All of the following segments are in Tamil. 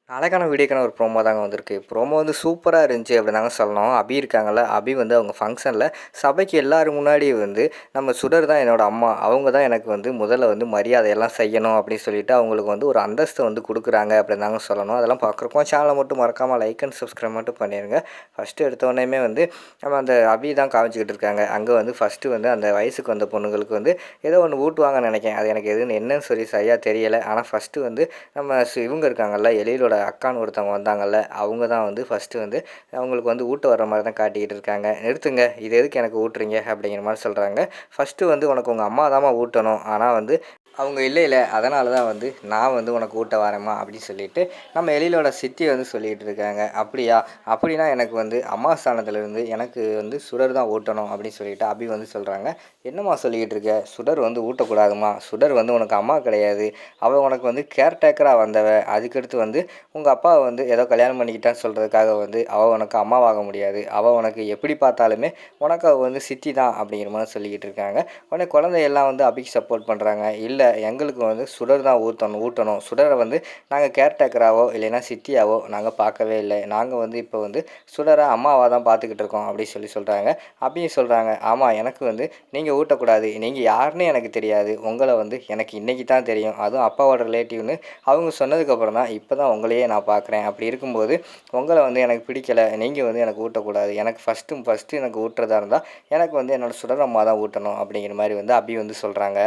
அழகான வீடியோக்கான ஒரு ப்ரோமோ தாங்க வந்திருக்கு. ப்ரோமோ வந்து சூப்பரா இருந்துச்சு அப்படின்னு தாங்க சொல்லணும். அபி இருக்காங்கல்ல, அபி வந்து அவங்க ஃபங்க்ஷனில சபைக்கு எல்லாரும் முன்னாடி வந்து, "நம்ம சுடர் தான் என்னோட அம்மா. அவங்க தான் எனக்கு வந்து முதல்ல வந்து மரியாதையெல்லாம் செய்யணும்." அப்படின்னு சொல்லிட்டு அவங்களுக்கு வந்து ஒரு அந்தஸ்த வந்து குடுக்குறாங்க அப்படின்னு தாங்க சொல்லணும். அதெல்லாம் பார்க்குறக்கும் சேனலை மட்டும் மறக்காம லைக் அண்ட் சப்ஸ்கிரைப் மட்டும் பண்ணிருங்க. ஃபஸ்ட்டு எடுத்தோனேயுமே வந்து நம்ம அந்த அபி தான் காமிச்சுக்கிட்டு இருக்காங்க. அங்கே வந்து ஃபஸ்ட்டு வந்து அந்த வயசுக்கு வந்த பொண்ணுங்களுக்கு வந்து ஏதோ ஒண்ணு ஊட்டுவாங்கன்னு நெனைக்கிறேன். அது எனக்கு எதுன்னு என்னன்னு சொல்லி சரியா தெரியல. ஆனா ஃபஸ்ட்டு வந்து நம்ம இவங்க இருக்காங்கல்ல, எழிலோட அக்கான்னு ஒருத்தவங்க வந்தாங்கல்ல, அவங்க தான் வந்து ஃபஸ்ட்டு வந்து அவங்களுக்கு வந்து ஊட்ட வர்ற மாரி தான் காட்டிக்கிட்டு இருக்காங்க. "நிறுத்துங்க, இது எதுக்கு எனக்கு ஊட்டுறீங்க?" அப்படிங்கிற மாரி சொல்கிறாங்க. "ஃபஸ்ட்டு வந்து உனக்கு உங்கள் அம்மா தாம்மா ஊட்டணும். ஆனா வந்து அவங்க இல்லைல, அதனால தான் வந்து நான் வந்து உனக்கு ஊட்ட வரேம்மா." அப்படின்னு சொல்லிட்டு நம்ம எழிலோட சித்தி வந்து சொல்லிகிட்டு இருக்காங்க. "அப்படியா? அப்படின்னா எனக்கு வந்து அம்மா ஸ்தானத்துலேருந்து எனக்கு வந்து சுடர் தான் ஊட்டணும்." அப்படின்னு சொல்லிட்டு அபி வந்து சொல்கிறாங்க. "என்னம்மா சொல்லிக்கிட்டு இருக்க? சுடர் வந்து ஊட்டக்கூடாதும்மா. சுடர் வந்து உனக்கு அம்மா கிடையாது. அவள் உனக்கு வந்து கேர்டேக்கராக வந்தவ. அதுக்கடுத்து வந்து உங்கள் அப்பாவை வந்து ஏதோ கல்யாணம் பண்ணிக்கிட்டான்னு சொல்கிறதுக்காக வந்து அவள் உனக்கு அம்மாவாக முடியாது. அவள் உனக்கு எப்படி பார்த்தாலுமே உனக்கு அவள் வந்து சித்தி தான்." அப்படிங்கிற மாதிரி சொல்லிக்கிட்டு இருக்காங்க. உடனே குழந்தையெல்லாம் வந்து அபிக்கு சப்போர்ட் பண்ணுறாங்க. "இல்லை, எங்களுக்கு வந்து சுடர் தான் ஊட்டணும். சுடரை வந்து நாங்கள் கேர்டேக்கராவோ இல்லைன்னா சித்தியாவோ நாங்கள் பார்க்கவே இல்லை. நாங்கள் வந்து இப்போ வந்து சுடரை அம்மாவாக தான் பார்த்துக்கிட்டு இருக்கோம்." அப்படின்னு சொல்கிறாங்க. அபியும் சொல்கிறாங்க, "ஆமாம், எனக்கு வந்து நீங்கள் ஊட்டக்கூடாது. நீங்கள் யாருன்னு எனக்கு தெரியாது. உங்களை வந்து எனக்கு இன்றைக்கி தான் தெரியும். அதுவும் அப்பாவோட ரிலேட்டிவ்னு அவங்க சொன்னதுக்கப்புறம் தான் இப்போ தான் உங்களையே நான் பார்க்குறேன். அப்படி இருக்கும்போது உங்களை வந்து எனக்கு பிடிக்கலை. நீங்கள் வந்து எனக்கு ஊட்டக்கூடாது. எனக்கு ஃபஸ்ட்டு எனக்கு ஊட்டுறதா இருந்தால் எனக்கு வந்து என்னோடய சுடரம்மா தான் ஊட்டணும்." அப்படிங்கிற மாதிரி வந்து அபி வந்து சொல்கிறாங்க.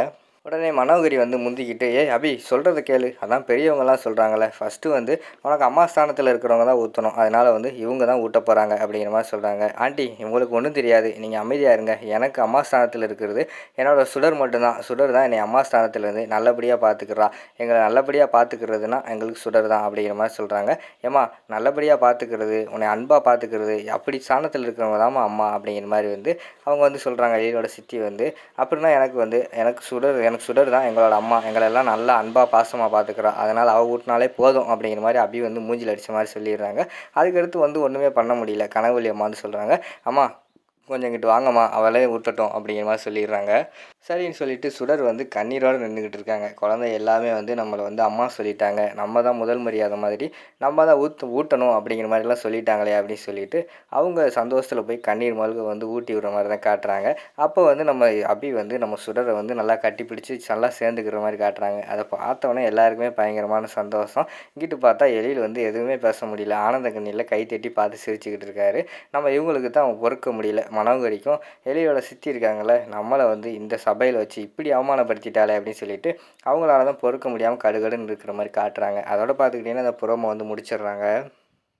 உடனே மனோகரி வந்து முந்திக்கிட்டு, "ஏய் அபி, சொல்கிறத கேளு. அதான் பெரியவங்கலாம் சொல்கிறாங்கல்ல, ஃபஸ்ட்டு வந்து உனக்கு அம்மா ஸ்தானத்தில் இருக்கிறவங்க தான் ஊற்றணும். அதனால் வந்து இவங்க தான் ஊட்ட போகிறாங்க." அப்படிங்கிற மாதிரி சொல்கிறாங்க. "ஆண்டி, உங்களுக்கு ஒன்றும் தெரியாது. நீங்கள் அமைதியாக இருங்க. எனக்கு அம்மா ஸ்தானத்தில் இருக்கிறது என்னோடய சுடர் மட்டும்தான். சுடர் தான் என்னை அம்மா ஸ்தானத்துலேருந்து நல்லபடியாக பார்த்துக்கிறா. எங்களை நல்லபடியாக பார்த்துக்கிறதுனா எங்களுக்கு சுடர் தான்." அப்படிங்கிற மாதிரி சொல்கிறாங்க. "ஏம்மா, நல்லபடியாக பார்த்துக்கிறது, உன்னை அன்பாக பார்த்துக்கிறது, அப்படி ஸ்தானத்தில் இருக்கிறவங்க தாம்மா அம்மா." அப்படிங்கிற மாதிரி வந்து அவங்க வந்து சொல்கிறாங்க. எழிலோட சித்தி வந்து, "அப்படின்னா எனக்கு சுடர் தான் எங்களோட அம்மா. எங்களெல்லாம் நல்லா அன்பாக பாசமாக பார்த்துக்கிறா. அதனால் அவள் ஊட்டினாலே போதும்." அப்படிங்கிற மாதிரி அபி வந்து மூஞ்சில் அடித்த மாதிரி சொல்லிடுறாங்க. அதுக்கடுத்து வந்து ஒன்றுமே பண்ண முடியல. கனகவள்ளி அம்மா வந்து சொல்கிறாங்க, "அம்மா, கொஞ்சம் இங்கிட்டு வாங்கம்மா, அவளே ஊட்டட்டும்." அப்படிங்கிற மாதிரி சொல்லிடுறாங்க. சரின்னு சொல்லிட்டு சுடர் வந்து கண்ணீரோடு நின்றுக்கிட்டு இருக்காங்க. குழந்தை எல்லாமே வந்து நம்மளை வந்து அம்மா சொல்லிட்டாங்க, நம்ம தான் முதல் மரியாதை மாதிரி நம்ம தான் ஊட்டணும் அப்படிங்கிற மாதிரிலாம் சொல்லிட்டாங்களே அப்படின்னு சொல்லிட்டு அவங்க சந்தோஷத்தில் போய் கண்ணீர் மல்க வந்து ஊட்டி விடுற மாதிரி தான் காட்டுறாங்க. அப்போ வந்து நம்ம அபி வந்து நம்ம சுடரை வந்து நல்லா கட்டி பிடிச்சி நல்லா சேர்ந்துக்கிற மாதிரி காட்டுறாங்க. அதை பார்த்தோன்னே எல்லாருக்குமே பயங்கரமான சந்தோஷம். இங்கிட்டு பார்த்தா எழில் வந்து எதுவுமே பேச முடியல. ஆனந்த கண்ணீரில் கை தட்டி பார்த்து சிரிச்சுக்கிட்டு இருக்காரு. நம்ம இவங்களுக்கு தான் பொறுக்க முடியல. மனோகரிக்கும் எலியோட சித்தி இருக்காங்கள்ல, நம்மளை வந்து இந்த சபையில் வச்சு இப்படி அவமானப்படுத்திட்டாளே அப்படின்னு சொல்லிட்டு அவங்களால தான் பொறுக்க முடியாமல் கடுகடுன்னு இருக்கிற மாதிரி காட்டுறாங்க. அதோட பார்த்துக்கிட்டிங்கன்னா அந்த புறமை வந்து முடிச்சிடுறாங்க.